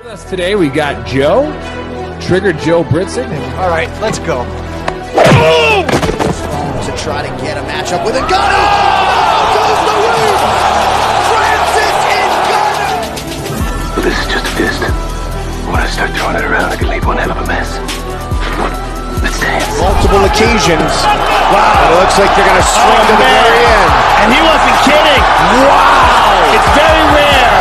With us today, we got Joe, Trigger Joe Britson. All right, let's go. To try to get a matchup with a gun. Oh! Goes the roof! Francis is gunner! Well, this is just a fist. When I start throwing it around, I can leave one hell of a mess. Let's dance. Multiple occasions. Wow. It looks like they're going to swing to the very end. And he wasn't kidding. Wow. It's very rare.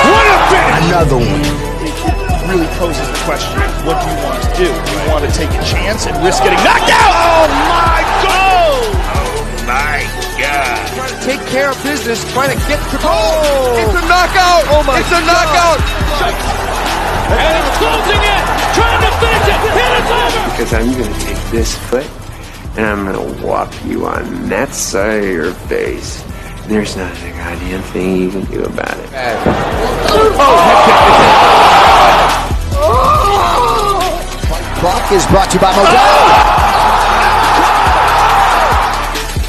What a finish. Another one. It really poses the question, what do you want to do? Do you want to take a chance and risk getting knocked out? Oh, my God. Oh, my God. Trying to take care of business, trying to get to goal. It's a knockout. Oh, my It's a knockout. And it's closing in. Trying to finish it. And it's over. Because I'm going to take this foot and I'm going to whop you on that side of your face. There's not a goddamn thing you can do about it. Clock is brought to you by Modelo.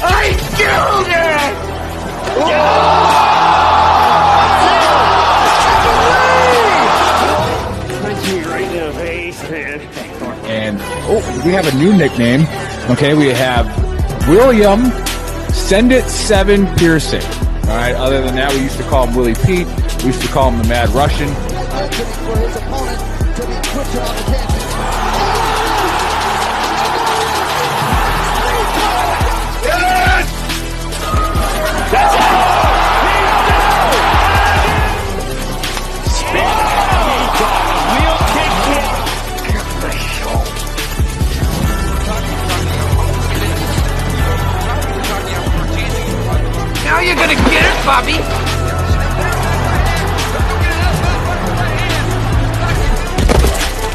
I killed it! Right in the face, man. And we have a new nickname. Okay, we have William Send It 7 Piercing. All right, other than that, we used to call him Willie Pete. We used to call him the Mad Russian. For his opponent to be quicker on the canvas. Now you're gonna get it, Bobby.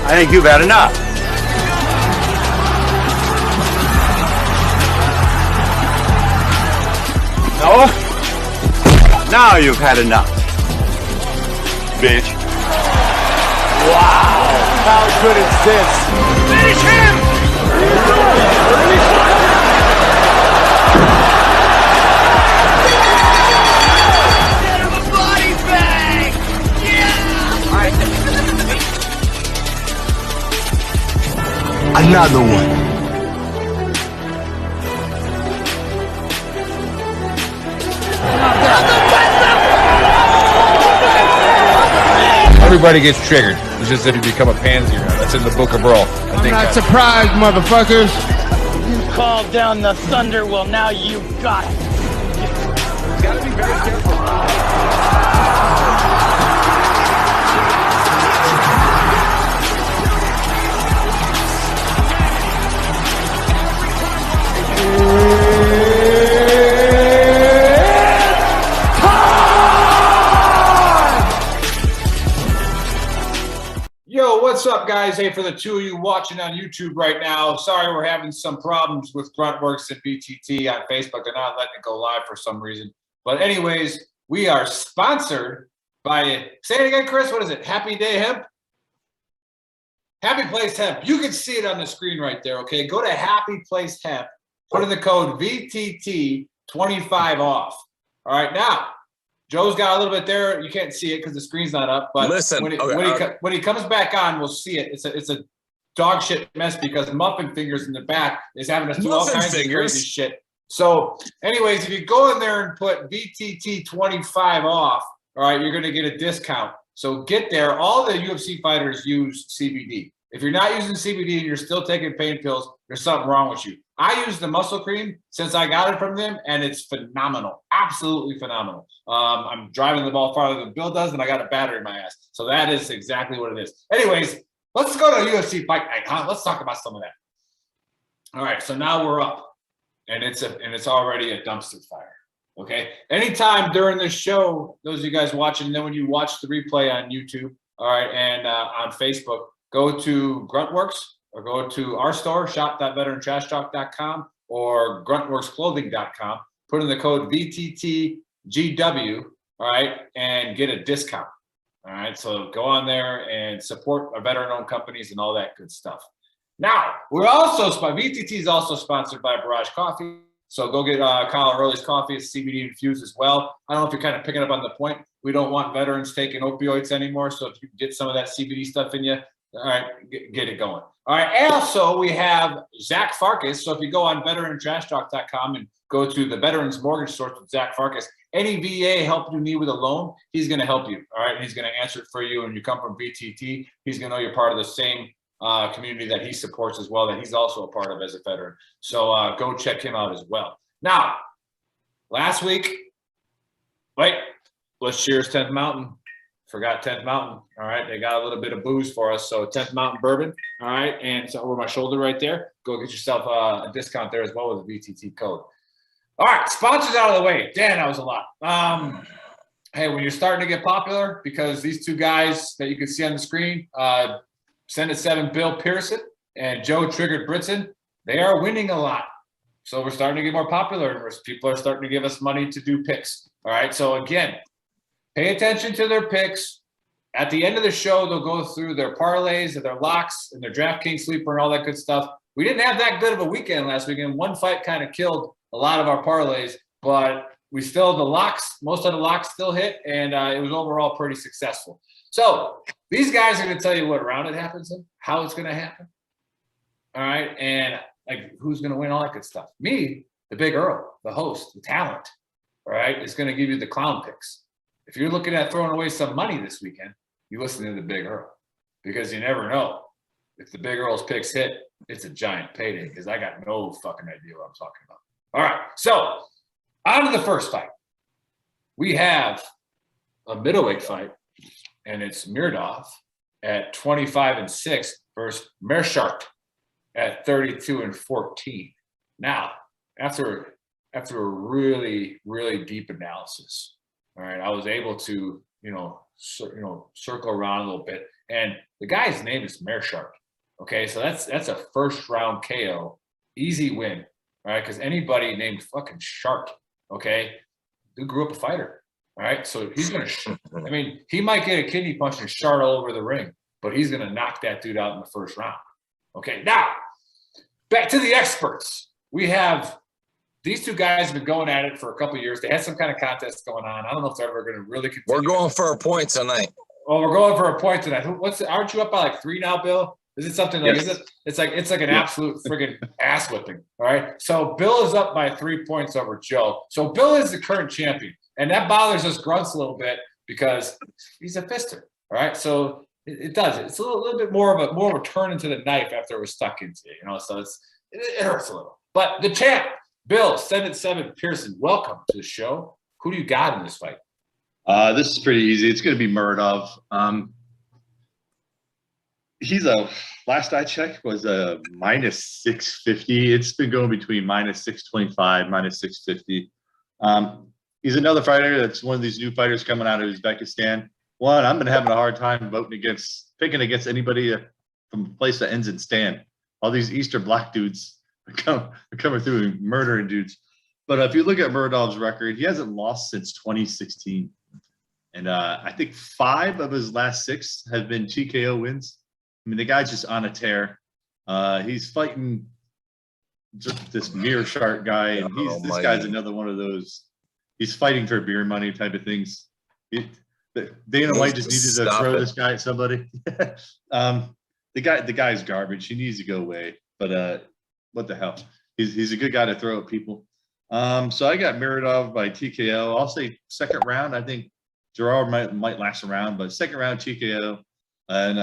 I think you've had enough. No? Now you've had enough. Bitch. Wow. How good is this? Finish him! Get him a body bag! Yeah! All right. Another one. Everybody gets triggered. It's just if you become a pansy. That's in the Book of Brawl. I think Not surprised, motherfuckers. You called down the thunder, well now you got it. gotta be very careful. Yo, what's up, guys? Hey, for the two of you watching on YouTube right now, sorry we're having some problems with Gruntworks and BTT on Facebook. They're not letting it go live for some reason. But anyways, we are sponsored by, say it again, Chris, what is it? Happy Day Hemp? Happy Place Hemp. You can see it on the screen right there, okay? Go to Happy Place Hemp, put in the code VTT25 off. All right, now, Joe's got a little bit there. You can't see it because the screen's not up. But listen, when he comes back on, we'll see it. It's a dog shit mess because Muffin Fingers in the back is having us do all kinds of crazy shit. So, anyways, if you go in there and put VTT25 off, all right, you're going to get a discount. So get there. All the UFC fighters use CBD. If you're not using CBD and you're still taking pain pills, there's something wrong with you. I use the muscle cream since I got it from them, and it's phenomenal. Absolutely phenomenal. I'm driving the ball farther than Bill does, and I got a battery in my ass. So that is exactly what it is. Anyways, let's go to UFC Fight Night, huh? Let's talk about some of that. All right, so now we're up, and it's already a dumpster fire. Okay. Anytime during this show, those of you guys watching, and then when you watch the replay on YouTube, all right, and on Facebook, go to Gruntworks or go to our store, shop.veterantrashtalk.com or gruntworksclothing.com. Put in the code VTTGW, all right, and get a discount. All right, so go on there and support our veteran-owned companies and all that good stuff. Now, we're also VTT is also sponsored by Barrage Coffee. So go get Kyle Early's coffee. It's CBD infused as well. I don't know if you're kind of picking up on the point. We don't want veterans taking opioids anymore. So if you get some of that CBD stuff in you, all right, get it going. All right. And also, we have Zach Farkas. So if you go on veterantrashtalk.com and go to the Veterans Mortgage Source with Zach Farkas, any VA help you need with a loan, he's going to help you. All right. And he's going to answer it for you. And you come from VTT, he's going to know you're part of the same community that he supports as well, that he's also a part of as a veteran. So go check him out as well. Now, last week, let's cheers 10th Mountain. Forgot 10th Mountain. All right. They got a little bit of booze for us. So 10th Mountain bourbon. All right. And it's over my shoulder right there. Go get yourself a discount there as well with a VTT code. All right. Sponsors out of the way. Dan, that was a lot. Hey, when you're starting to get popular, because these two guys that you can see on the screen, Send It 7 Bill Pearson and Joe Triggered Britson, they are winning a lot. So we're starting to get more popular, and people are starting to give us money to do picks. All right. So again, pay attention to their picks. At the end of the show, they'll go through their parlays and their locks and their DraftKings sleeper and all that good stuff. We didn't have that good of a weekend last weekend. One fight kind of killed a lot of our parlays, but we still, the locks, most of the locks still hit, and it was overall pretty successful. So these guys are going to tell you what round it happens in, how it's going to happen. All right. And like who's going to win, all that good stuff. Me, the Big Earl, the host, the talent, all right, is going to give you the clown picks. If you're looking at throwing away some money this weekend, you listen to the Big Earl, because you never know. If the Big Earl's picks hit, it's a giant payday, because I got no fucking idea what I'm talking about. All right, so on to the first fight. We have a middleweight fight, and it's Mirdov at 25-6 versus Meerschaert at 32-14. Now, after a really, really deep analysis, all right, I was able to, circle around a little bit, and the guy's name is Meerschaert. Okay, so that's a first round KO, easy win, all right? Because anybody named fucking Shark, okay, who grew up a fighter, all right? So he's gonna, he might get a kidney punch and shard all over the ring, but he's gonna knock that dude out in the first round. Okay, now back to the experts. We have. These two guys have been going at it for a couple of years. They had some kind of contest going on. I don't know if they're ever going to really continue. We're going for a point tonight. Oh, we're going for a point tonight. Aren't you up by like 3 now, Bill? Is it something like? Yes. It's like an absolute friggin' ass whipping. All right. So Bill is up by 3 points over Joe. So Bill is the current champion, and that bothers us grunts a little bit because he's a fister. All right. So it does. It's a little bit more of a turn into the knife after it was stuck into it. So it hurts a little. But the champ. Bill, Send It 7 Pearson, welcome to the show. Who do you got in this fight? This is pretty easy. It's going to be Mirdov. He's last I checked was a minus 650. It's been going between minus 625, minus 650. He's another fighter that's one of these new fighters coming out of Uzbekistan. One, I've been having a hard time picking against anybody from a place that ends in Stan. All these Eastern black dudes are coming through and murdering dudes. But if you look at Mirdov's record, he hasn't lost since 2016. And I think 5 of his last 6 have been TKO wins. I mean, the guy's just on a tear. He's fighting this Meerschaert guy, and this guy's another one of those. He's fighting for beer money type of things. Dana White just needed to throw this guy at somebody. The guy's garbage. He needs to go away. But what the hell? He's a good guy to throw at people. So I got Mirdov by TKO. I'll say second round. I think Gerard might last a round, but second round TKO. And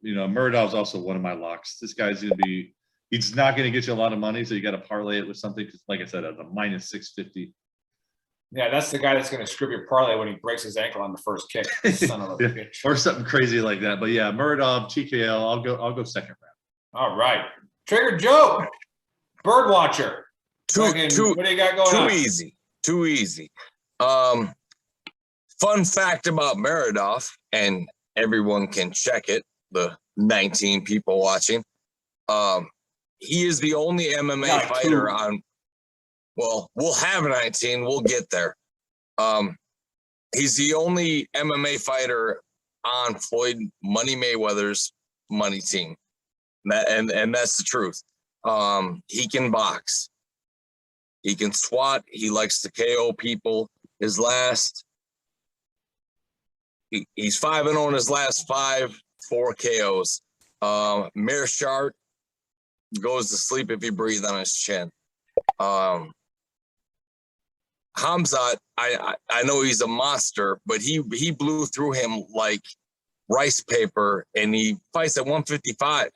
Mirdov's also one of my locks. This guy's he's not gonna get you a lot of money, so you got to parlay it with something. Like I said, at the minus 650. Yeah, that's the guy that's gonna screw your parlay when he breaks his ankle on the first kick. Son of a bitch. Or something crazy like that. But yeah, Mirdov TKO. I'll go second round. All right, Trigger Joe. Birdwatcher. What do you got going on? Too easy. Fun fact about Mirdov, and everyone can check it, the 19 people watching. He is the only MMA fighter on, well, we'll have 19, we'll get there. He's the only MMA fighter on Floyd Money Mayweather's money team. And that's the truth. He can box. He can swat. He likes to KO people. His last He's 5-0 in his last 5, 4 KOs. Meerschaert goes to sleep if you breathe on his chin. Hamzat, I know he's a monster, but he blew through him like rice paper, and he fights at 155.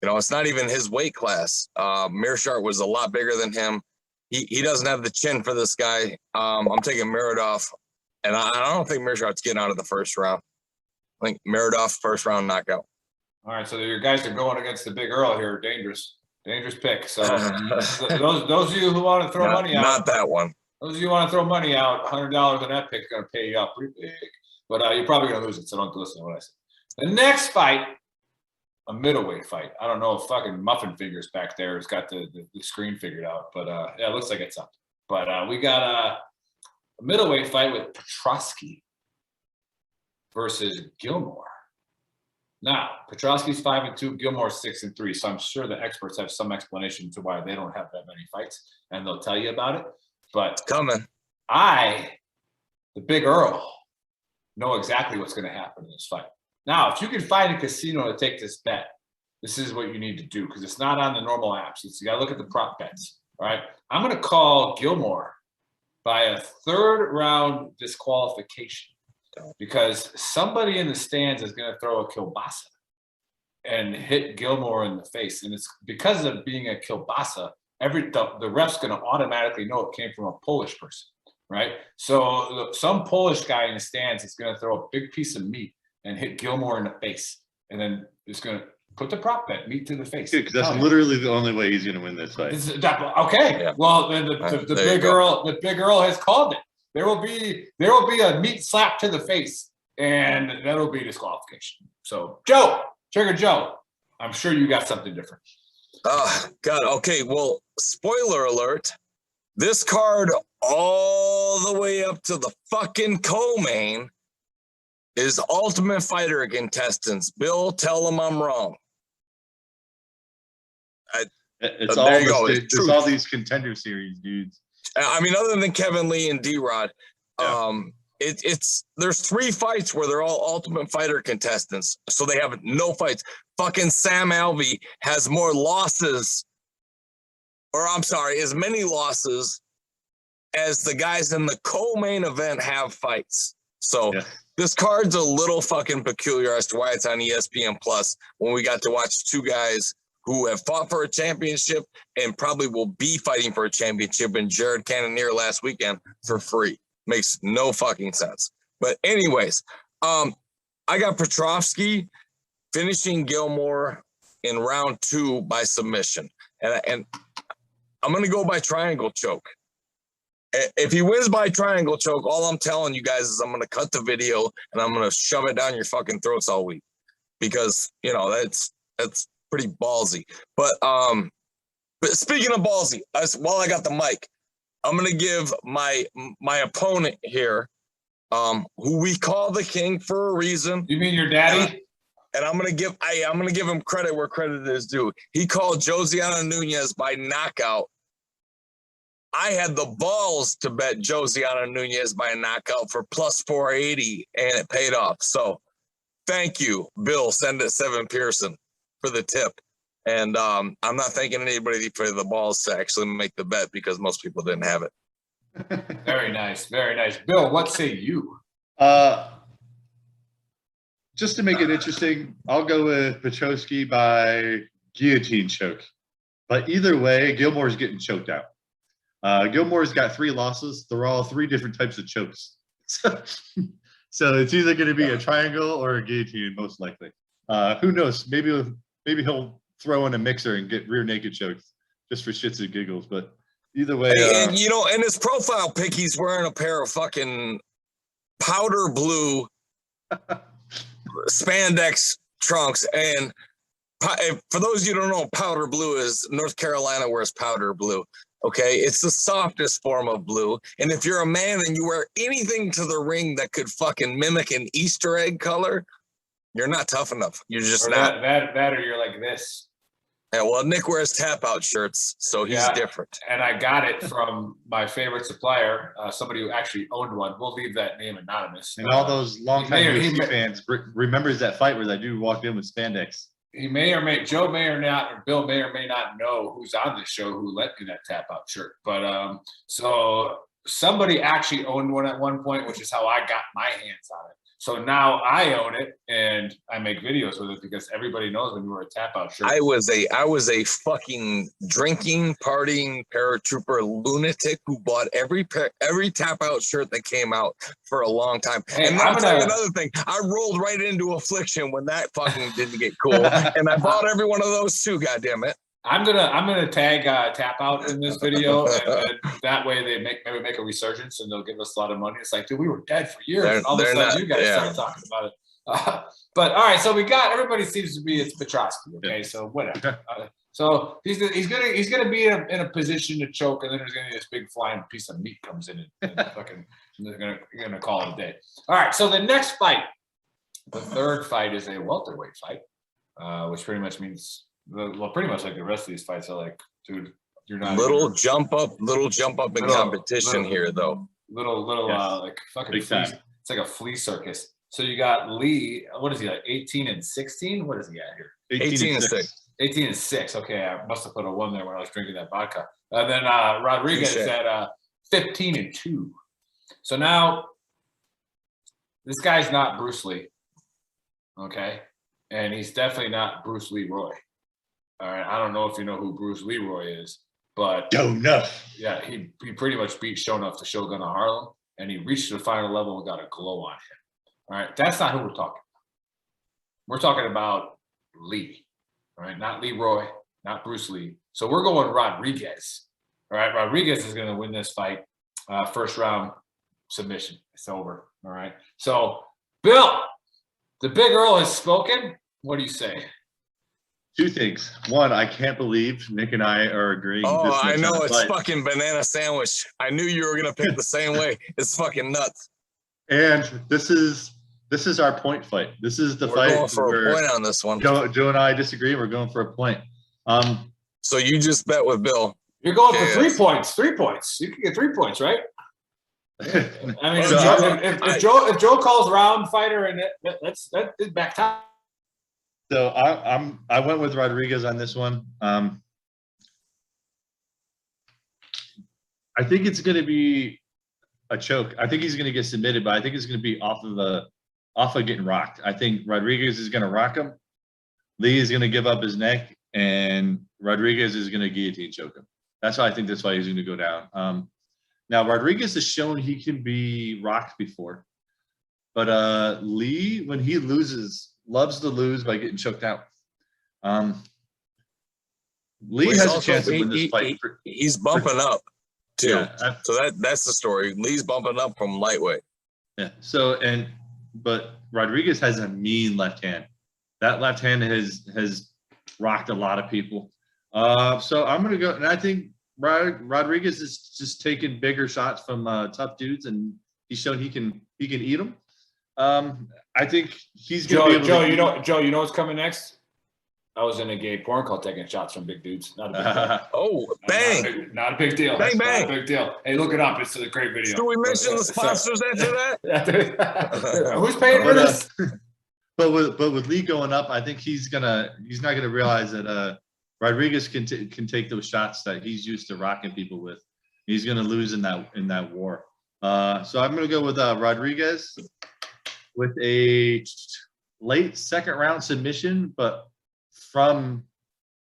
You know, it's not even his weight class. Meerschaert was a lot bigger than him. He doesn't have the chin for this guy. I'm taking Meredov, and I don't think Meerschaert's getting out of the first round. I think Meredov first round knockout. All right, so your guys are going against the Big Earl here. Dangerous pick. So those of you who want to throw money out, not that one. Those of you who want to throw money out, $100 on that pick is going to pay you out pretty big. But you're probably going to lose it, so don't listen to what I say. The next fight, a middleweight fight. I don't know if fucking Muffin Fingers back there has got the screen figured out, but yeah, it looks like it's up. But we got a middleweight fight with Petrosky versus Gilmore. Now, Petrosky's 5-2, Gilmore's 6-3. So I'm sure the experts have some explanation to why they don't have that many fights, and they'll tell you about it. But it's coming. The Big Earl, know exactly what's going to happen in this fight. Now, if you can find a casino to take this bet, this is what you need to do, because it's not on the normal apps. You got to look at the prop bets. All right. I'm going to call Gilmore by a 3rd round disqualification, because somebody in the stands is going to throw a kielbasa and hit Gilmore in the face. And it's because of being a kielbasa, the ref's going to automatically know it came from a Polish person, right? So some Polish guy in the stands is going to throw a big piece of meat and hit Gilmore in the face. And then it's going to put the prop bet, meat to the face. Because that's literally the only way he's going to win this fight. Okay. Yeah. Well, then the Big Earl has called it. There will be a meat slap to the face, and that'll be disqualification. So, Trigger Joe, I'm sure you got something different. God. Okay. Well, spoiler alert. This card all the way up to the fucking co-main is Ultimate Fighter contestants. Bill, tell them I'm wrong. It's all these contender series, dudes. I mean, other than Kevin Lee and D-Rod, there's 3 fights where they're all Ultimate Fighter contestants, so they have no fights. Fucking Sam Alvey has more losses, or I'm sorry, as many losses as the guys in the co-main event have fights. So this card's a little fucking peculiar as to why it's on ESPN Plus when we got to watch 2 guys who have fought for a championship and probably will be fighting for a championship in Jared Cannonier last weekend for free. Makes no fucking sense. But anyways, I got Petrosky finishing Gilmore in round 2 by submission. And I'm going to go by triangle choke. If he wins by triangle choke, all I'm telling you guys is I'm going to cut the video and I'm going to shove it down your fucking throats all week. Because, you know, that's pretty ballsy. But speaking of ballsy, while I got the mic, I'm gonna give my opponent here, who we call the king for a reason. You mean your daddy? And I'm gonna give him credit where credit is due. He called Josiana Nunez by knockout. I had the balls to bet Josiana Nunez by knockout for plus 480, and it paid off. So thank you, Bill. Send it 7 Pearson for the tip. And I'm not thanking anybody for the balls to actually make the bet, because most people didn't have it. Very nice. Very nice. Bill, what say you? Just to make it interesting, I'll go with Petrosky by guillotine choke. But either way, Gilmore's getting choked out. Gilmore's got 3 losses. They're all 3 different types of chokes. So it's either going to be a triangle or a guillotine, most likely. Who knows? Maybe he'll throw in a mixer and get rear naked choked just for shits and giggles. But either way, and you know, in his profile pic, he's wearing a pair of fucking powder blue spandex trunks. And for those of you who don't know, powder blue is North Carolina wears powder blue. Okay, it's the softest form of blue. And if you're a man and you wear anything to the ring that could fucking mimic an Easter egg color, you're not tough enough. You're just not. That or you're like this. Yeah, well, Nick wears tap out shirts, so he's different. And I got it from my favorite supplier, somebody who actually owned one. We'll leave that name anonymous. And all those longtime UFC fans remembers that fight where that dude walked in with spandex. Joe may or not, or Bill may or may not know who's on this show who lent me that tap out shirt. But so somebody actually owned one at one point, which is how I got my hands on it. So now I own it and I make videos with it because everybody knows when you wear a tap out shirt. I was a fucking drinking, partying paratrooper lunatic who bought every tap out shirt that came out for a long time. Hey, and I'll tell you another thing. I rolled right into Affliction when that fucking didn't get cool. And I bought every one of those too, goddammit. I'm gonna tag tap out in this video, and that way they maybe make a resurgence and they'll give us a lot of money. It's like, dude, we were dead for years. And all of a sudden, you guys start talking about it. But all right, so everybody seems to be it's Petrosky. Okay, so whatever. So he's gonna be in a position to choke, and then there's gonna be this big flying piece of meat comes in and fucking you're gonna call it a day. All right, so the next fight, the third fight is a welterweight fight, which pretty much means. Well, pretty much like the rest of these fights are like, dude, you're not little jump up in competition here though. Little like fucking flea. It's like a flea circus. So you got Lee. What is he like? 18 and 16. What is he at here? 18 and 6. 18 and 6. Okay, I must have put a 1 there when I was drinking that vodka. And then Rodriguez is at 15 and 2. So now this guy's not Bruce Lee. Okay, and he's definitely not Bruce Leroy. All right, I don't know if you know who Bruce Leroy is, but yeah, he pretty much beat Shonuff the Shogun of Harlem, and he reached the final level and got a glow on him. All right, that's not who we're talking about. We're talking about Lee, all right, not Leroy, not Bruce Lee. So we're going Rodriguez. All right, Rodriguez is going to win this fight, first round submission. It's over. All right, so Bill, the Big Earl has spoken. What do you say? 2 things. One, I can't believe Nick and I are agreeing. Oh, I know it's fucking banana sandwich. I knew you were gonna pick the same way. It's fucking nuts. And this is our point fight. This is the fight. We're going for a point on this one. Joe and I disagree. We're going for a point. So you just bet with Bill. You're going for 3 points. 3 points. You can get 3 points, right? I mean, if Joe calls round fighter, and that's back time. So I went with Rodriguez on this one. I think it's going to be a choke. I think he's going to get submitted, but I think it's going to be off of getting rocked. I think Rodriguez is going to rock him. Lee is going to give up his neck, and Rodriguez is going to guillotine choke him. That's how I think this fight is going to go down. Now Rodriguez has shown he can be rocked before, but Lee, when he loses, loves to lose by getting choked out. Lee has a chance to win this fight. He's bumping up too. Yeah, so that's the story. Lee's bumping up from lightweight. Yeah. But Rodriguez has a mean left hand. That left hand has rocked a lot of people. So I'm gonna go, and I think Rodriguez is just taking bigger shots from tough dudes, and he's shown he can eat them. I think he's going to be able to... Joe, you know what's coming next? I was in a gay porn call taking shots from big dudes. Not a big deal. Oh, bang. Not a big deal. Bang, bang. Not a big deal. Hey, look it up. It's a great video. Should we mention the sponsors after that? Who's paying for this? But with Lee going up, I think he's not gonna realize that Rodriguez can take those shots that he's used to rocking people with. He's gonna lose in that war. So I'm gonna go with Rodriguez with a late second round submission, but from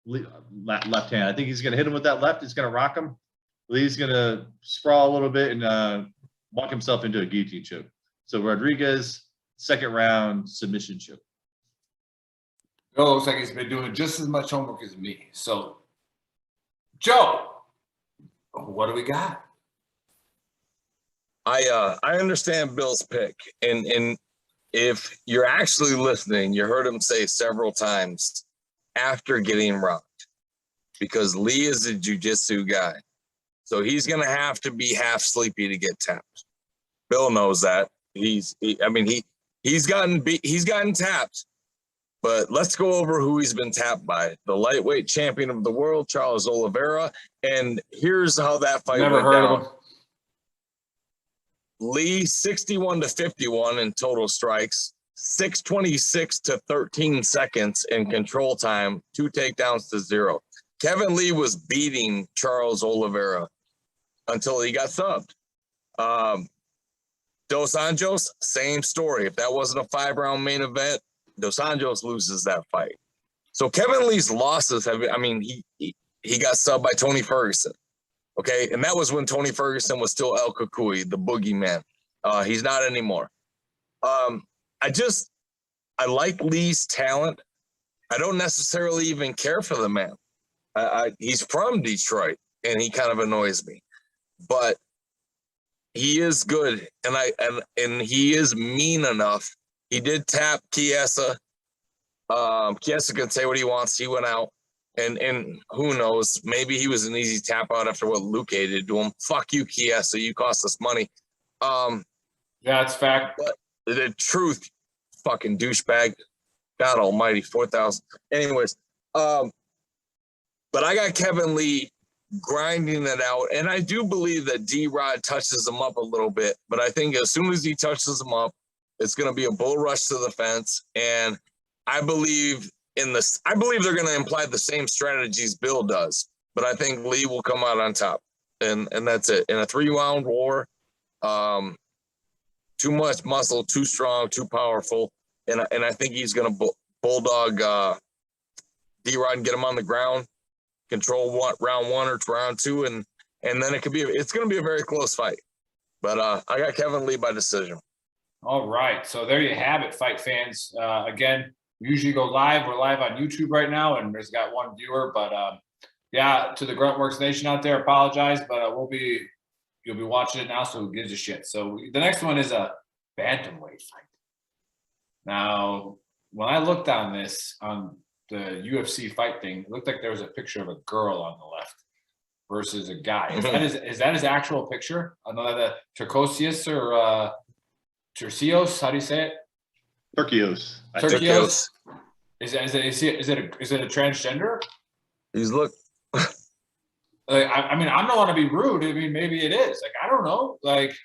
left hand. I think he's gonna hit him with that left. He's gonna rock him. Lee's gonna sprawl a little bit and walk himself into a guillotine choke. So Rodriguez, second round submission choke. Bill looks like he's been doing just as much homework as me. So, Joe, what do we got? I understand Bill's pick, and if you're actually listening, you heard him say several times after getting rocked, because Lee is a jiu-jitsu guy, so he's gonna have to be half sleepy to get tapped. Bill knows that. He's gotten tapped, But let's go over who he's been tapped by. The lightweight champion of the world, Charles Oliveira. And here's how that fight Never went heard down. of him. Lee, 61-51 in total strikes, 6:26 to 13 seconds in control time, 2 takedowns to 0. Kevin Lee was beating Charles Oliveira until he got subbed. Dos Anjos, same story. If that wasn't a 5-round main event, Dos Anjos loses that fight. So Kevin Lee's losses have, I mean, he got subbed by Tony Ferguson. Okay, and that was when Tony Ferguson was still El Cucuy, the boogeyman. He's not anymore. I like Lee's talent. I don't necessarily even care for the man. He's from Detroit, and he kind of annoys me. But he is good, and he is mean enough. He did tap Chiesa. Chiesa can say what he wants. He went out. And who knows? Maybe he was an easy tap out after what Luke did to him. Fuck you, Chiesa. You cost us money. Yeah, it's fact. But the truth, fucking douchebag. God almighty, 4,000. Anyways, but I got Kevin Lee grinding it out. And I do believe that D-Rod touches him up a little bit. But I think as soon as he touches him up, it's going to be a bull rush to the fence. And I believe they're going to imply the same strategies Bill does, but I think Lee will come out on top, and that's it. In a 3-round war, too much muscle, too strong, too powerful, and I think he's going to bulldog D-Rod and get him on the ground, control round 1 or round 2, and then it's going to be a very close fight. But I got Kevin Lee by decision. All right, so there you have it, fight fans. Again. We usually go live. We're live on YouTube right now, and there's got 1 viewer. But yeah, to the Gruntworks Nation out there, apologize, but you'll be watching it now. So who gives a shit? So the next one is a bantamweight fight. Now, when I looked on this on the UFC fight thing, it looked like there was a picture of a girl on the left versus a guy. Is that his actual picture? Another Turcosius or Tercios? How do you say it? Turkios. Turkios. Is it a transgender? He's look. I mean, I don't want to be rude. I mean, maybe it is. Like, I don't know. Like,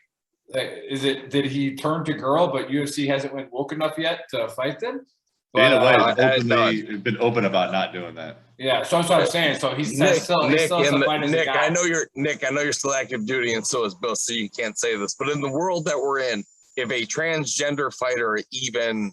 did he turn to girl, but UFC hasn't went woke enough yet to fight them? Dana White has been open about not doing that. Yeah, so that's what I'm saying. So he's Nick. I know you're still active duty, and so is Bill. So you can't say this, but in the world that we're in, if a transgender fighter even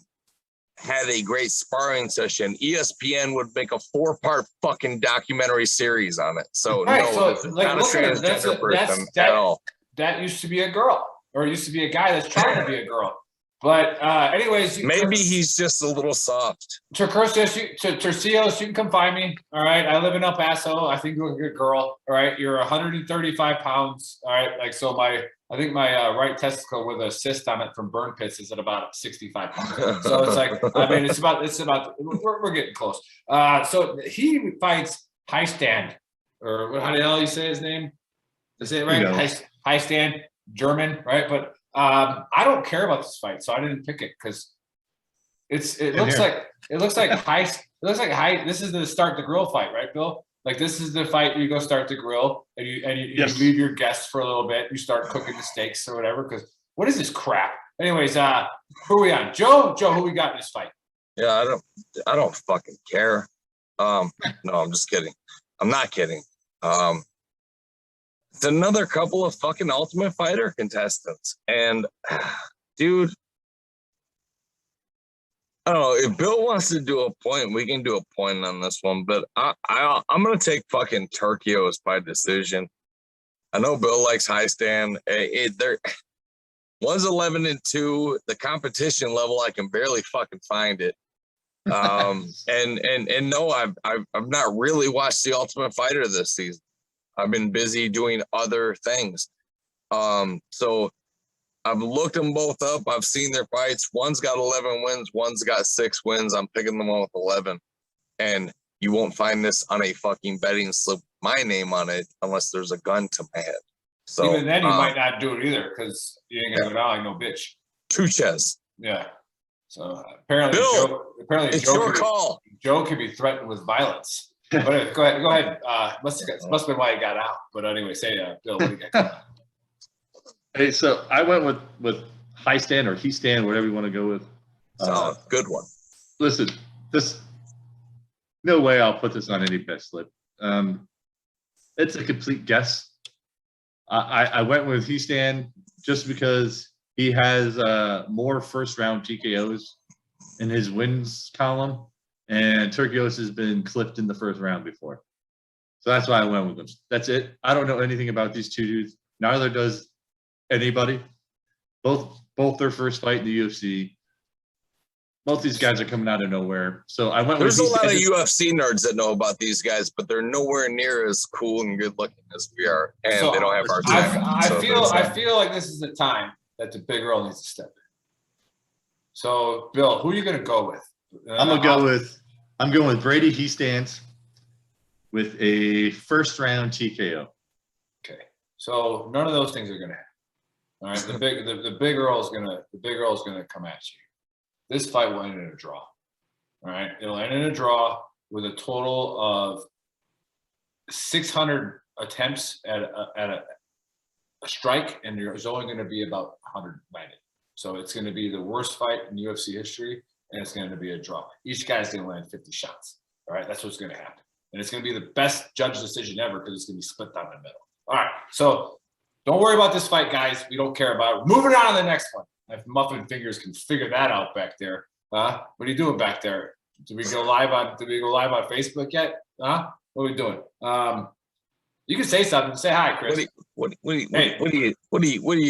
had a great sparring session, ESPN would make a 4-part fucking documentary series on it. So right, no, so, this is like, not a transgender person at all. That used to be a girl, or it used to be a guy that's trying to be a girl. But anyways, maybe he's just a little soft. Tercios, you can come find me. All right, I live in El Paso. I think you're a good girl. All right, you're 135 pounds. All right, like so I think my right testicle with a cyst on it from burn pits is at about 65 pounds. So it's like, I mean, it's about we're getting close. So he fights High Stand, or how the hell you say his name? Is it right? High Stand, German, right? But I don't care about this fight, so I didn't pick it because it looks like high. This is the start the grill fight, right, Bill? Like, this is the fight you go start the grill and you leave your guests for a little bit. You start cooking the steaks or whatever. Because what is this crap? Anyways, who are we on? Joe, who we got in this fight? Yeah, I don't fucking care. No, I'm just kidding. I'm not kidding. It's another couple of fucking Ultimate Fighter contestants, and dude, I don't know if Bill wants to do a point, we can do a point on this one, but I'm gonna take fucking Turkios by decision. I know Bill likes High Stand. One's 11-2. The competition level, I can barely fucking find it. And no, I've not really watched The Ultimate Fighter this season. I've been busy doing other things. So I've looked them both up. I've seen their fights. One's got 11 wins. One's got 6 wins. I'm picking them all with 11. And you won't find this on a fucking betting slip, my name on it, unless there's a gun to my head. So even then, you might not do it either because you ain't gonna go down like no bitch. Tuches. Yeah. So apparently, Bill, it's your call. Joe could be threatened with violence. But go ahead. Must have been why he got out. But anyway, say Bill. What do you got? Hey, so I went with high stand or he stand, whatever you want to go with. Good one. Listen, no way I'll put this on any bet slip. It's a complete guess. I went with he stand just because he has more first round TKOs in his wins column, and Turkios has been clipped in the first round before. So that's why I went with him. That's it. I don't know anything about these two dudes. Neither does anybody. Both their first fight in the UFC. Both these guys are coming out of nowhere. So I went with There's a lot of UFC nerds that know about these guys, but they're nowhere near as cool and good looking as we are. And they don't have our time. I feel like this is the time that the big girl needs to step in. So, Bill, who are you going to go with? I'm going with Brady. He stands with a first round TKO. Okay. So none of those things are going to happen. All right. The big girl is gonna come at you. This fight will end in a draw. All right. It'll end in a draw with a total of 600 attempts at a strike, and there's only going to be about 100 landed. So it's going to be the worst fight in UFC history, and it's going to be a draw. Each guy's going to land 50 shots. All right, that's what's going to happen, and it's going to be the best judge decision ever because it's going to be split down the middle. All right, so don't worry about this fight, guys. We don't care about it. Moving on to the next one. If Muffin Fingers can figure that out back there, what are you doing back there? Did we go live on Facebook yet? What are we doing? You can say something. Say hi, Chris. What are you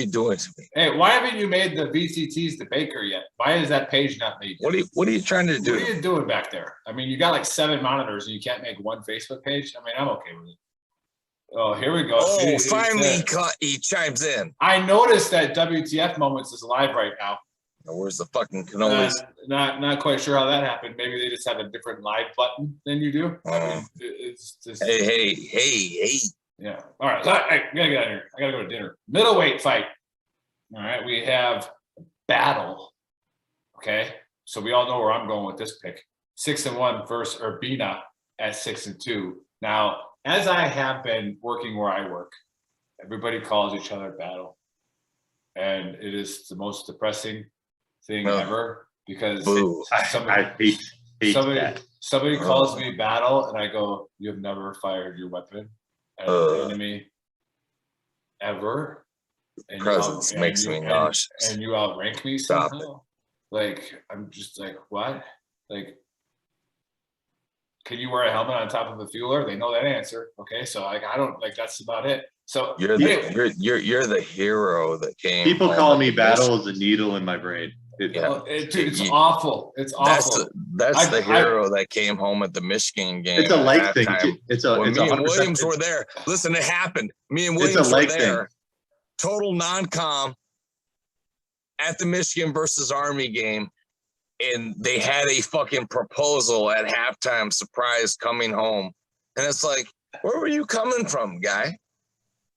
doing to me? Hey, why haven't you made the VCTs the baker yet? Why is that page not made yet? What are you trying to do? What are you doing back there? I mean, you got like 7 monitors and you can't make one Facebook page. I mean, I'm okay with it. Oh, here we go. Oh, finally he chimes in. I noticed that WTF Moments is live right now. Where's the fucking cannolis? Not quite sure how that happened. Maybe they just have a different live button than you do. I mean, it's just hey. Yeah. All right. So I gotta get out of here. I gotta go to dinner. Middleweight fight. All right. We have Battle. Okay. So we all know where I'm going with this pick. 6-1 versus Urbina at 6-2. Now, as I have been working where I work, everybody calls each other Battle, and it is the most depressing thing ever because I hate somebody calls me Battle, and I go, "You have never fired your weapon at an enemy ever." And presence makes me nauseous. And you outrank me somehow. Like, I'm just like, what? Like, can you wear a helmet on top of a fueler? They know that answer. Okay, so like, I don't like. That's about it. So you're the hero that came. People call me Battle as a needle in my brain. It's awful. It's awful. That's the hero that came home at the Michigan game. It's a leg thing. Me and Williams were there. Listen, it happened. Me and Williams were there. Total non-com at the Michigan versus Army game, and they had a fucking proposal at halftime, surprise coming home, and it's like, where were you coming from, guy?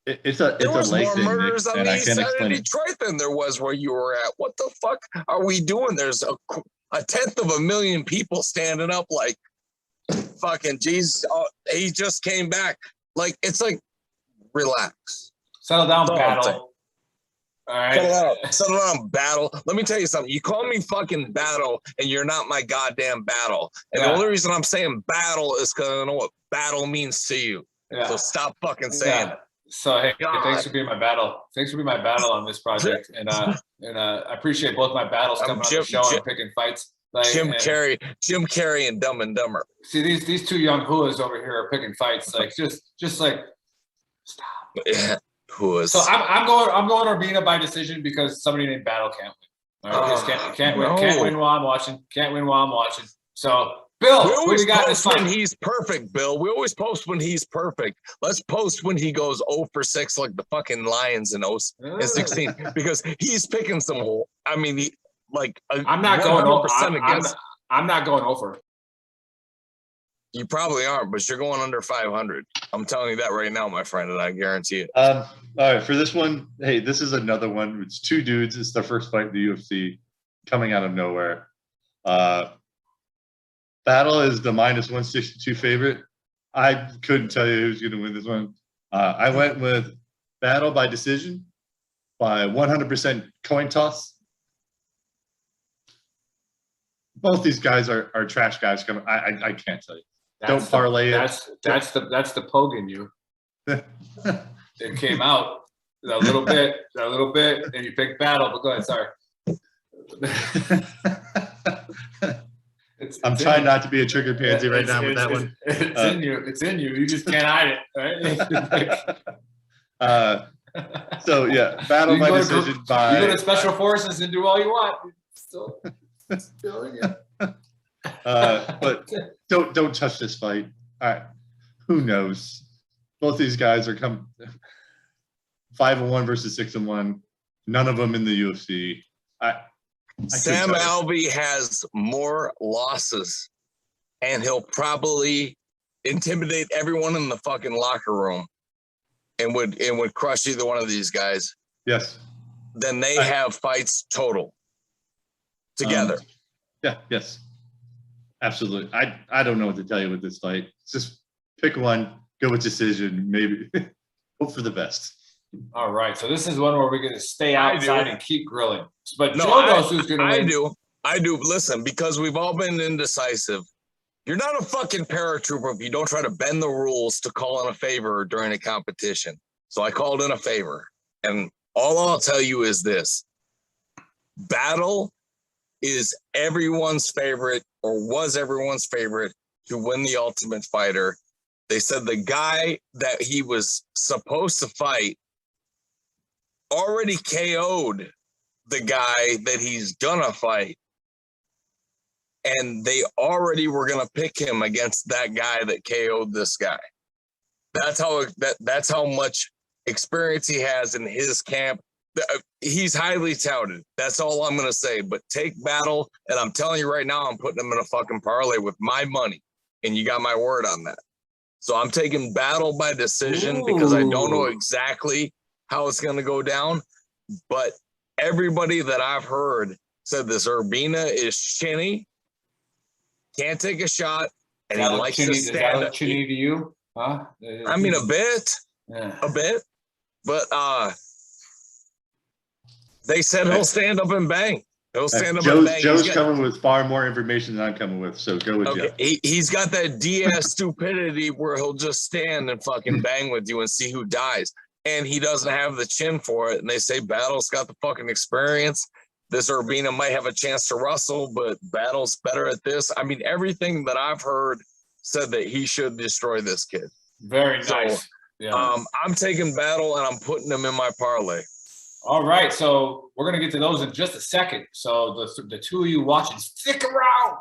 It's a leg more thing, murders on and the I east can't side of explain it. Detroit than there was where you were at. What the fuck are we doing? There's a 1/10 of a million people standing up like, fucking Jesus. Oh, he just came back. Like, it's like, relax. Settle down, Battle. All right. Settle down, Battle. Let me tell you something. You call me fucking Battle, and you're not my goddamn Battle. And the only reason I'm saying Battle is because I know what battle means to you. Yeah. So stop fucking saying it. So hey, thanks for being my battle. Thanks for being my battle on this project, and I appreciate both my battles coming on the show and picking fights. Like, Jim Carrey, and Dumb and Dumber. See these two young hooas over here are picking fights. Like just like stop. Yeah, hooas. So I'm going Urbina by decision because somebody named Battle can't win. All right, can't win while I'm watching. Can't win while I'm watching. So. Bill, we always post when he's perfect, Bill. We always post when he's perfect. Let's post when he goes 0 for 6 like the fucking Lions in 16 because he's picking some. I mean, I'm not going over. I'm not going over. You probably aren't, but you're going under 500. I'm telling you that right now, my friend, and I guarantee it. All right, for this one, hey, this is another one. It's two dudes. It's their first fight in the UFC, coming out of nowhere. Battle is the -162 favorite. I couldn't tell you who's going to win this one. I went with Battle by decision, by 100% coin toss. Both these guys are trash guys. I can't tell you. Don't parlay it. That's the pogue in you. It came out a little bit, and you picked Battle. But go ahead. Sorry. I'm trying not to be a trigger pansy right now with that one. It's in you. It's in you. You just can't hide it. Right? So yeah, Battle by decision by. You go to Special Forces and do all you want. Still in you. But don't touch this fight. All right, who knows? Both these guys are 5-1 versus 6-1. None of them in the UFC. Sam Alvey has more losses, and he'll probably intimidate everyone in the fucking locker room, and would crush either one of these guys. Yes. Then they have fights total together. Yes. Absolutely. I don't know what to tell you with this fight. Just pick one, go with decision, maybe hope for the best. All right. So this is one where we're going to stay outside and keep grilling. But no, Joe knows who's going to win. I do. Listen, because we've all been indecisive. You're not a fucking paratrooper if you don't try to bend the rules to call in a favor during a competition. So I called in a favor. And all I'll tell you is this. Battle is everyone's favorite, or was everyone's favorite, to win the Ultimate Fighter. They said the guy that he was supposed to fight already KO'd the guy that he's gonna fight. And they already were gonna pick him against that guy that KO'd this guy. That's how much experience he has in his camp. He's highly touted. That's all I'm gonna say. But take Battle, and I'm telling you right now, I'm putting him in a fucking parlay with my money, and you got my word on that. So I'm taking Battle by decision because I don't know exactly how it's gonna go down. But everybody that I've heard said this Urbina is chinny, can't take a shot, and he likes to stand up. Chinny to you? Huh? I mean, a bit, but they said he'll stand up and bang. He'll stand up and bang. Joe's coming with far more information than I'm coming with, so go with Joe. He's got that Diaz stupidity where he'll just stand and fucking bang with you and see who dies. And he doesn't have the chin for it. And they say Battle's got the fucking experience. This Urbina might have a chance to wrestle, but Battle's better at this. I mean, everything that I've heard said that he should destroy this kid. Very nice. So, yeah. I'm taking Battle and I'm putting him in my parlay. All right, so we're gonna get to those in just a second. So the two of you watching, stick around.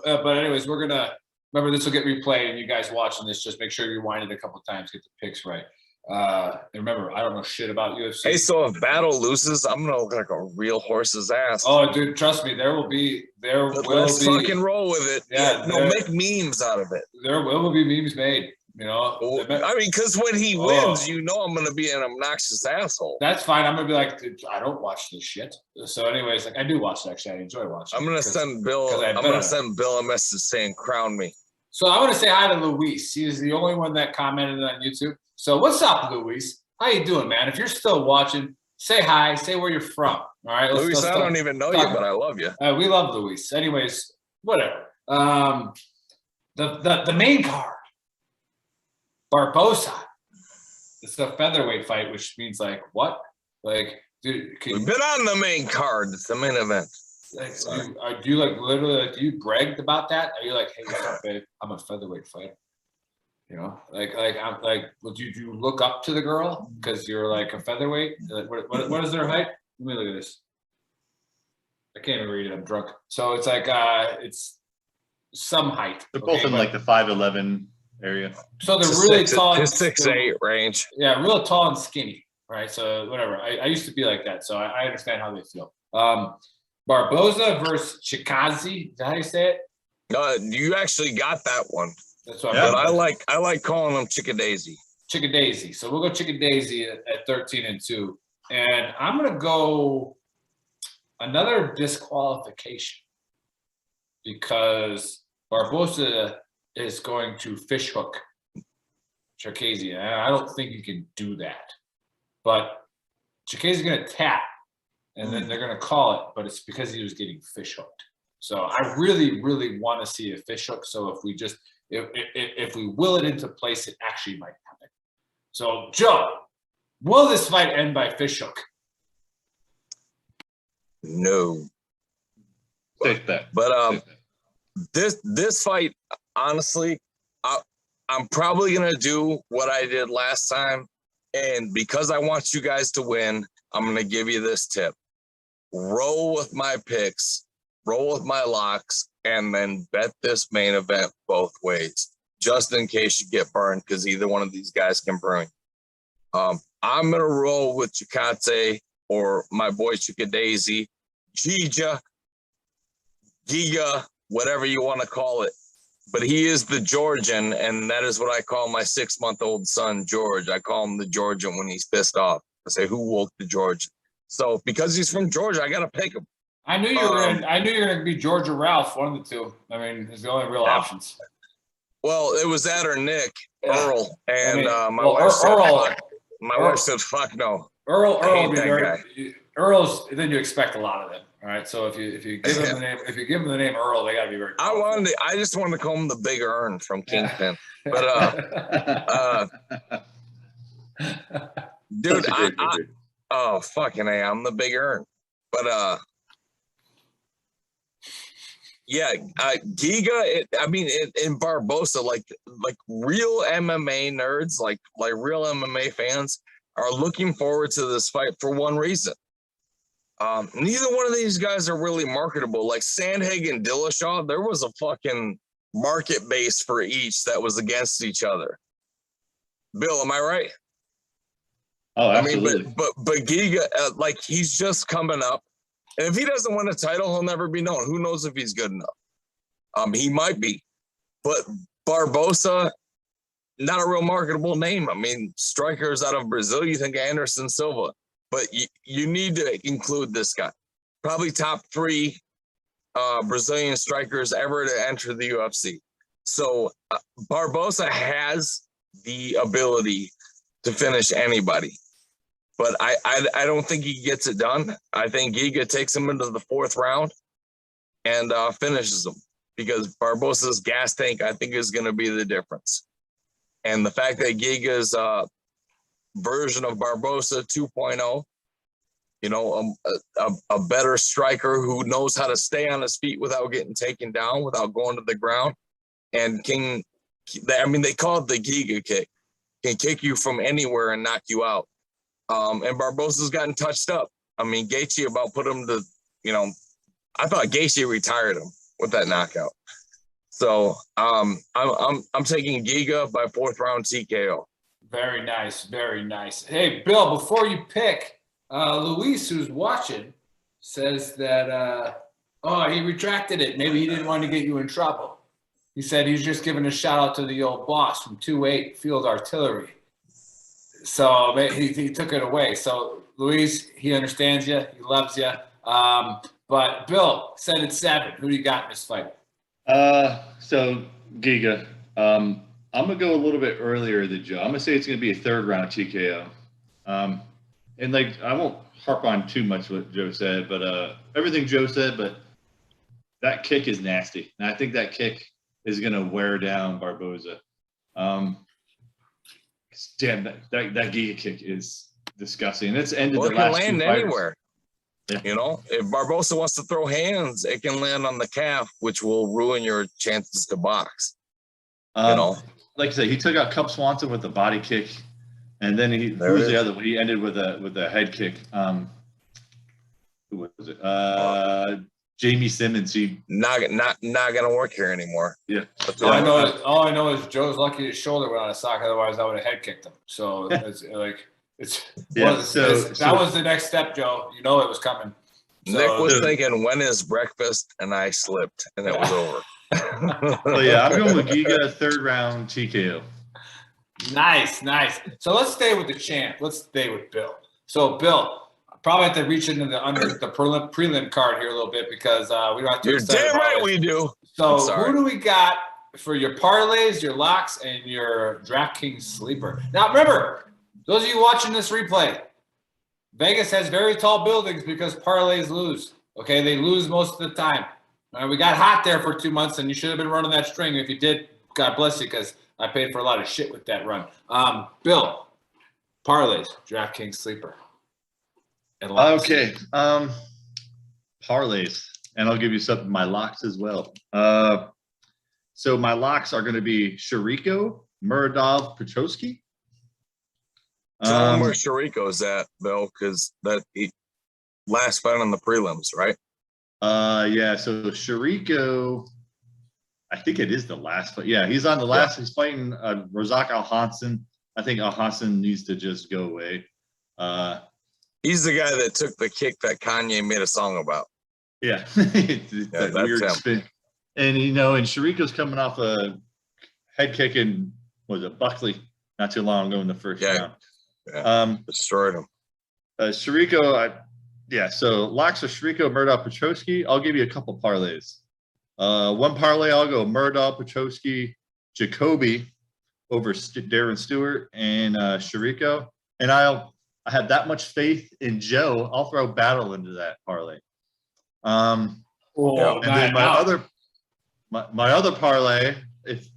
But anyways, we're gonna remember this will get replayed, and you guys watching this, just make sure you rewind it a couple times, get the picks right. And remember, I don't know shit about UFC. Hey, so if Battle loses, I'm gonna look like a real horse's ass. Oh, dude, trust me, let's fucking roll with it. Yeah, make memes out of it. There will be memes made. You know, I mean, because when he wins, you know I'm gonna be an obnoxious asshole. That's fine. I'm gonna be like, I don't watch this shit. So, anyways, like I do watch it. Actually, I enjoy watching. I'm gonna send Bill. I'm gonna send Bill a message saying, "Crown me." So I want to say hi to Luis. He's the only one that commented on YouTube. So what's up, Luis? How you doing, man? If you're still watching, say hi. Say where you're from. All right, Luis. I don't even know you, but I love you. We love Luis. Anyways, whatever. The main card. Barbosa. It's a featherweight fight, which means like what? Like, dude, we've been on the main card. It's the main event. Like, do you like literally like? Do you bragged about that? Are you like, hey, what's up, babe? I'm a featherweight fighter. You know, I'm like. Well, do you look up to the girl because you're like a featherweight? Like, what is their height? Let me look at this. I can't even read it. I'm drunk. So it's like it's some height. They're both in like the 5'11" area. So they're really tall. 6'8" range. Yeah, real tall and skinny, right? So whatever. I used to be like that, so I understand how they feel. Barboza versus Chikazi. Is that how you say it? You actually got that one. That's what but I like calling them Chickadaisy. Chickadaisy. So we'll go Chickadaisy at 13-2. And I'm gonna go another disqualification. because Barbosa is going to fish hook Chikadze. I don't think he can do that. But Chikadze is going to tap, and then they're going to call it, but it's because he was getting fish hooked. So I really, really want to see a fish hook. So if we just if we will it into place, it actually might happen. So Joe, will this fight end by fish hook? No. Take that. But this fight, honestly, I'm probably gonna do what I did last time, and because I want you guys to win, I'm gonna give you this tip: roll with my picks, roll with my locks, and then bet this main event both ways, just in case you get burned, because either one of these guys can burn. I'm gonna roll with Chikadze or my boy Chikadze, Giga, whatever you want to call it. But he is the Georgian, and that is what I call my 6-month-old son, George. I call him the Georgian when he's pissed off. I say, who woke the Georgian? So because he's from Georgia, I got to pick him. I knew you were going to be George or Ralph, one of the two. I mean, it's the only real options. Well, it was that or Nick, Earl, and my wife said, fuck no. Earl's, then you expect a lot of them. All right, so if you give him the name Earl, they got to be very. I just wanted to call him the Big Earn from Kingpin, but dude, oh fucking A, I'm the Big Earn, but yeah, Giga. In Barbosa, like real MMA nerds, like real MMA fans are looking forward to this fight for one reason. Neither one of these guys are really marketable. Like Sandhagen and Dillashaw, there was a fucking market base for each that was against each other. Bill, am I right? Oh, absolutely. I mean, but Giga, like he's just coming up, and if he doesn't win a title, he'll never be known. Who knows if he's good enough? He might be, but Barbosa, not a real marketable name. I mean, strikers out of Brazil, you think Anderson Silva. But you need to include this guy. Probably top 3 Brazilian strikers ever to enter the UFC. So Barbosa has the ability to finish anybody. But I don't think he gets it done. I think Giga takes him into the 4th round and finishes him. Because Barbosa's gas tank, I think, is going to be the difference. And the fact that Giga's version of Barbosa 2.0, you know, a better striker who knows how to stay on his feet without getting taken down, without going to the ground. And they call it the Giga kick. Can kick you from anywhere and knock you out. And Barbosa's gotten touched up. I mean, Gaethje about put him to, I thought Gaethje retired him with that knockout. So I'm taking Giga by 4th round TKO. Very nice, very nice. Hey, Bill, before you pick, Luis, who's watching, says that he retracted it. Maybe he didn't want to get you in trouble. He said he's just giving a shout out to the old boss from 28 Field Artillery. So he took it away. So Luis, he understands you, he loves you. But Bill said it's 7. Who do you got in this fight? So Giga. I'm gonna go a little bit earlier than Joe. I'm gonna say it's gonna be a 3rd round TKO. And like I won't harp on too much what Joe said, but everything Joe said, but that kick is nasty, and I think that kick is gonna wear down Barbosa. Damn, that Giga kick is disgusting, and it's ended the last 2 land fighters. Anywhere. Yeah. If Barbosa wants to throw hands, it can land on the calf, which will ruin your chances to box. Like I said, he took out Cub Swanson with a body kick, and then who was the other one? He ended with a head kick. Who was it? Jamie Simmons. He not gonna work here anymore. Yeah. All I know is Joe's lucky his shoulder went on a sock. Otherwise, I would have head kicked him. So it's like. That was the next step, Joe. You know it was coming. So, Nick was thinking, when is breakfast? And I slipped, and it was over. So yeah, I'm going with Giga 3rd round TKO. Nice. So let's stay with the champ. Let's stay with Bill. So Bill, probably have to reach into the prelim card here a little bit because we don't have to. You're damn right we do. So who do we got for your parlays, your locks, and your DraftKings sleeper? Now remember, those of you watching this replay, Vegas has very tall buildings because parlays lose. Okay, they lose most of the time. We got hot there for 2 months, and you should have been running that string. If you did, God bless you, because I paid for a lot of shit with that run. Bill, parlays, DraftKings sleeper. Okay, parlays, and I'll give you some of my locks as well. So my locks are going to be Shariko, Muradov, Petroski. Tell them where Shariko's at, Bill, because he last fight on the prelims, right? Yeah. So Shariko, I think it is the last fight. Yeah, he's on the last. Yeah. He's fighting Razak Alhassan. I think Alhassan needs to just go away. He's the guy that took the kick that Kanye made a song about. Yeah, that weird spin. And and Shariko's coming off a head kick in Buckley not too long ago in the first round. Yeah, destroyed him. Shariko, so locks are Shariko, Muradov, Petroski. I'll give you a couple parlays. One parlay, I'll go Muradov, Petroski, Jacoby over Darren Stewart and Shariko. And I have that much faith in Joe. I'll throw Battle into that parlay. And then my other parlay, if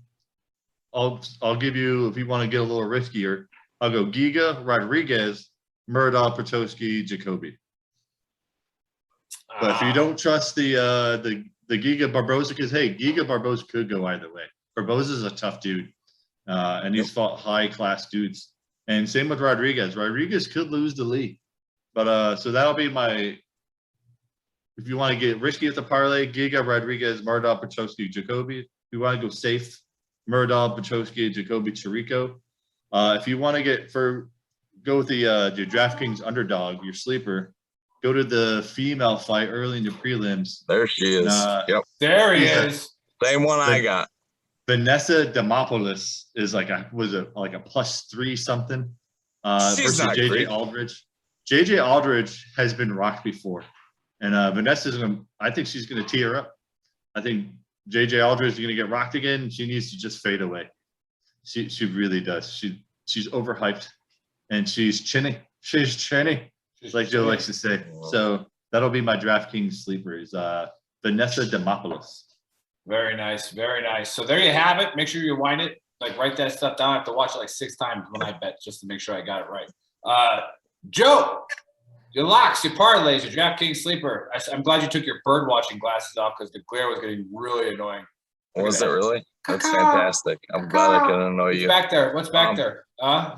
I'll give you, if you want to get a little riskier, I'll go Giga, Rodriguez, Muradov, Petroski, Jacoby. But if you don't trust the Giga Barboza, because Giga Barboza could go either way. Barboza's a tough dude, and he's fought high class dudes. And same with Rodriguez. Rodriguez could lose the league, but so that'll be my. If you want to get risky at the parlay, Giga, Rodriguez, Muradov, Petroski, Jacoby. If you want to go safe, Muradov, Petroski, Jacoby, Chirico. If you want to go with the DraftKings underdog, your sleeper, go to the female fight early in the prelims. There she is. Yep. There he is. Same one I got. Vanessa Demopoulos is like a +3 something versus JJ Aldridge. JJ Aldridge has been rocked before. And Vanessa's I think she's going to tee her up. I think JJ Aldridge is going to get rocked again. She needs to just fade away. She really does. She's overhyped, and she's chinny. She's chinny, like Joe likes to say. So that'll be my DraftKings sleeper is Vanessa Demopoulos. Very nice, very nice. So there you have it. Make sure you rewind it. Like write that stuff down. I have to watch it like 6 times when I bet just to make sure I got it right. Joe. Your locks, your parlays, your DraftKings sleeper. I'm glad you took your bird watching glasses off because the glare was getting really annoying. Was it really? That's fantastic. I'm glad I can annoy you. What's back there? What's back there?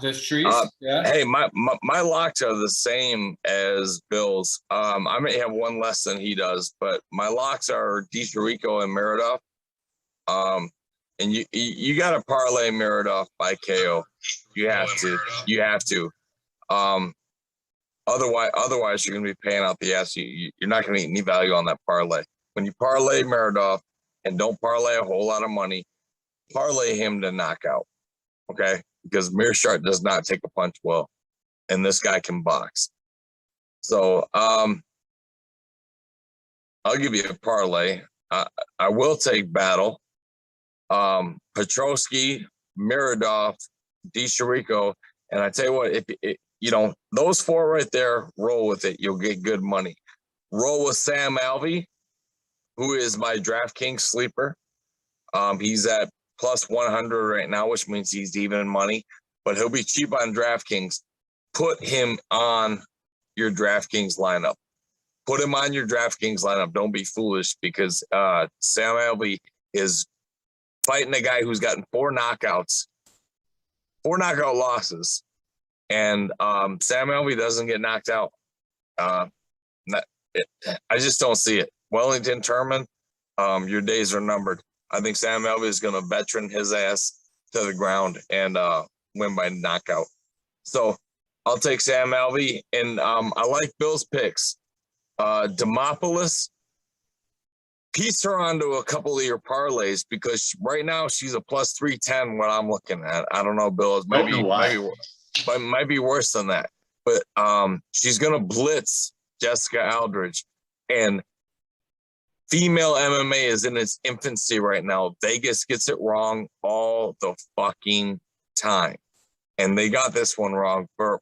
Just trees? Yeah. Hey, my locks are the same as Bill's. I may have one less than he does, but my locks are DiCirico and Muradov. And you got to parlay Muradov by KO. You have to. Otherwise, you're going to be paying out the ass. You're not going to get any value on that parlay. When you parlay Muradov and don't parlay a whole lot of money, parlay him to knockout, okay? Because Meerschaert does not take a punch well, and this guy can box. So I'll give you a parlay. I will take Battle. Petroski, Muradov, DiCirico, and I tell you what, if those 4 right there, roll with it. You'll get good money. Roll with Sam Alvey, who is my DraftKings sleeper. He's at +100 right now, which means he's even money, but he'll be cheap on DraftKings. Put him on your DraftKings lineup. Put him on your DraftKings lineup. Don't be foolish because Sam Alvey is fighting a guy who's gotten 4 knockout losses. And Sam Alvey doesn't get knocked out. I just don't see it. Wellington Turman, your days are numbered. I think Sam Alvey is going to veteran his ass to the ground and win by knockout. So I'll take Sam Alvey. And I like Bill's picks. Demopoulos, piece her onto a couple of your parlays because right now she's a +310 what I'm looking at. I don't know, Bill. Might be worse than that. but she's gonna blitz Jessica Aldridge, and female MMA is in its infancy right now. Vegas gets it wrong all the fucking time, and they got this one wrong. For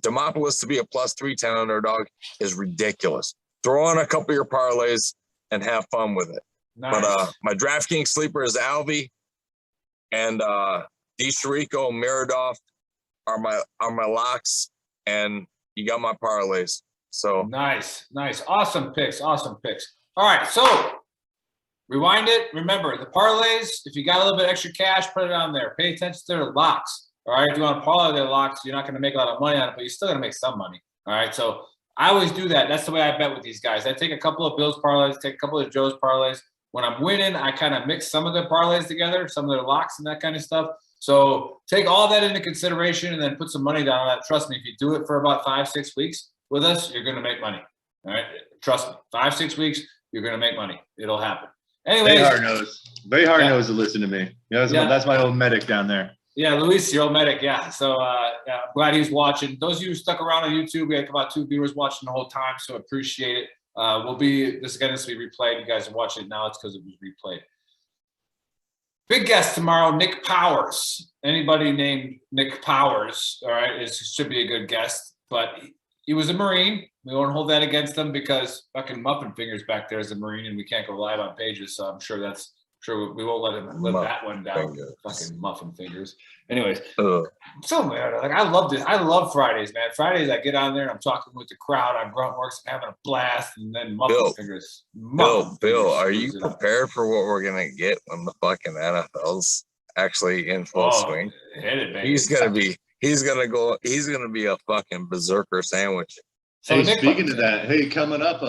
Demopoulos to be a +310 underdog is ridiculous. Throw on a couple of your parlays and have fun with it. Nice. But my DraftKings sleeper is Alvi, and DeChirico, Miradov are my locks, and you got my parlays. So nice. Awesome picks. All right, so rewind it. Remember the parlays. If you got a little bit extra cash, put it on there. Pay attention to their locks. All right, if you want to parlay their locks, you're not going to make a lot of money on it, but you're still going to make some money. All right, so I always do that. That's the way I bet with these guys. I take a couple of Bill's parlays, take a couple of Joe's parlays. When I'm winning, I kind of mix some of their parlays together, some of their locks and that kind of stuff. So take all that into consideration and then put some money down on that. Trust me, if you do it for about 5-6 weeks with us, you're going to make money. All right, trust me, 5-6 weeks, you're going to make money. It'll happen. Anyways, Bayhard knows to listen to me. That's my old medic down there. Yeah, Luis, your old medic. Yeah. So I'm glad he's watching. Those of you who stuck around on YouTube, we had about 2 viewers watching the whole time, so appreciate it. This will be replayed. You guys are watching it now. It's because it was replayed. Big guest tomorrow, Nick Powers. Anybody named Nick Powers, all right, should be a good guest. But he was a Marine. We won't hold that against him because fucking Muffin Fingers back there is a Marine, and we can't go live on pages. So I'm sure we won't let him live that one down. Fucking Muffin Fingers. Anyways, so man, like I love this. I love Fridays, man. Fridays I get on there and I'm talking with the crowd on Gruntworks and having a blast, and then Muffin Fingers. Bill, are you prepared for what we're gonna get when the fucking NFL's actually in full swing? Hit it, baby. He's gonna be a fucking berserker sandwich. So hey, speaking of that, coming up,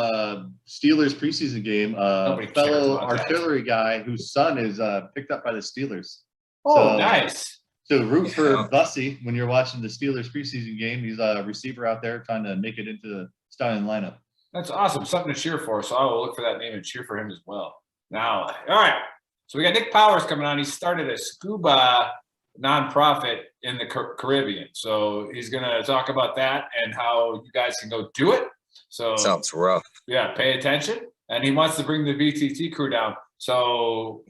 Steelers preseason game, fellow artillery guy whose son is picked up by the Steelers. Oh, nice. So root for Bussy when you're watching the Steelers preseason game. He's a receiver out there trying to make it into the starting lineup. That's awesome. Something to cheer for. So I will look for that name and cheer for him as well. Now, all right. So we got Nick Powers coming on. He started a scuba nonprofit in the Caribbean. So he's going to talk about that and how you guys can go do it. So sounds rough. Yeah, pay attention. And he wants to bring the VTT crew down. So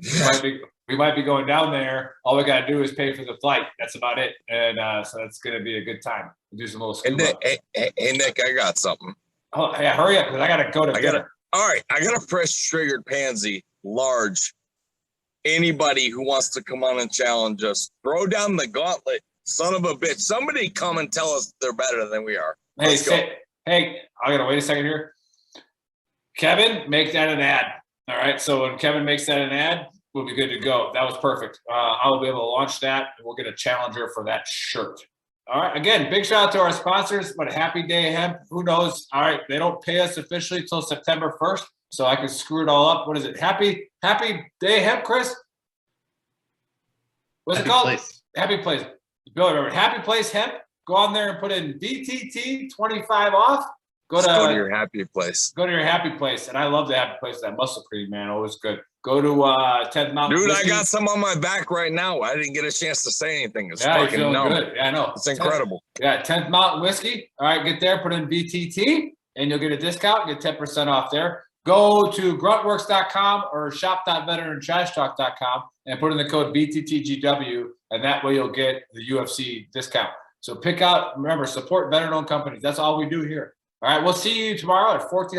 we might be going down there. All we got to do is pay for the flight. That's about it. And so that's going to be a good time. We'll do some little scuba. Hey, Nick, I got something. Oh, yeah, hurry up because I got to go to dinner. All right, I got a fresh triggered pansy, large. Anybody who wants to come on and challenge us, throw down the gauntlet, son of a bitch. Somebody come and tell us they're better than we are. Let's go. Hey, I gotta wait a second here. Kevin, make that an ad. All right. So when Kevin makes that an ad, we'll be good to go. That was perfect. I will be able to launch that, and we'll get a challenger for that shirt. All right. Again, big shout out to our sponsors. But Happy Day Hemp. Who knows? All right. They don't pay us officially till September 1st. So I can screw it all up. What is it? Happy Day Hemp, Chris? What's it called? Happy Place. Bill, remember, Happy Place Hemp. Go on there and put in VTT 25 off. Go to your happy place. Go to your happy place. And I love the happy place. That muscle cream, man. Always good. Go to 10th Mountain. Dude, Whiskey. I got some on my back right now. I didn't get a chance to say anything. It's fucking fucking numb. good. Yeah, I know. It's incredible. 10th Mountain Whiskey. All right, get there, put in VTT, and you'll get a discount. Get 10% off there. Go to gruntworks.com or shop.veterantrashtalk.com and put in the code BTTGW, and that way you'll get the UFC discount. So remember, support veteran-owned companies. That's all we do here. All right, we'll see you tomorrow at 14.